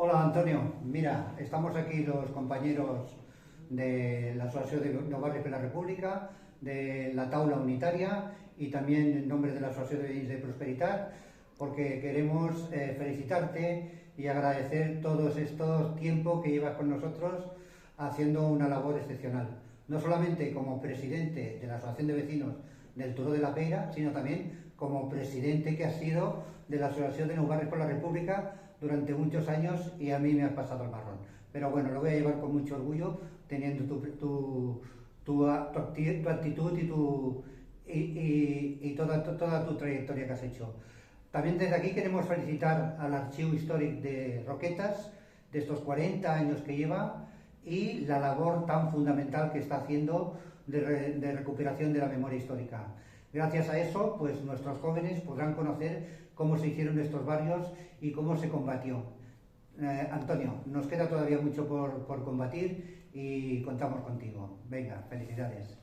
Hola Antonio, mira, estamos aquí los compañeros de la Asociación de Barrios de la República, de la Taula Unitaria y también en nombre de la Asociación de Veïns de Prosperitat, porque queremos felicitarte y agradecer todos estos tiempos que llevas con nosotros haciendo una labor excepcional. No solamente como presidente de la Asociación de Vecinos del Turó de la Peira, sino también como presidente que has sido de la Asociación de Barrios por la República durante muchos años, y a mí me has pasado el marrón. Pero bueno, lo voy a llevar con mucho orgullo, teniendo tu actitud y toda tu trayectoria que has hecho. También desde aquí queremos felicitar al Archivo Histórico de Roquetas de estos 40 años que lleva y la labor tan fundamental que está haciendo de recuperación de la memoria histórica. Gracias a eso, pues nuestros jóvenes podrán conocer cómo se hicieron estos barrios y cómo se combatió. Antonio, nos queda todavía mucho por combatir y contamos contigo. Venga, felicidades.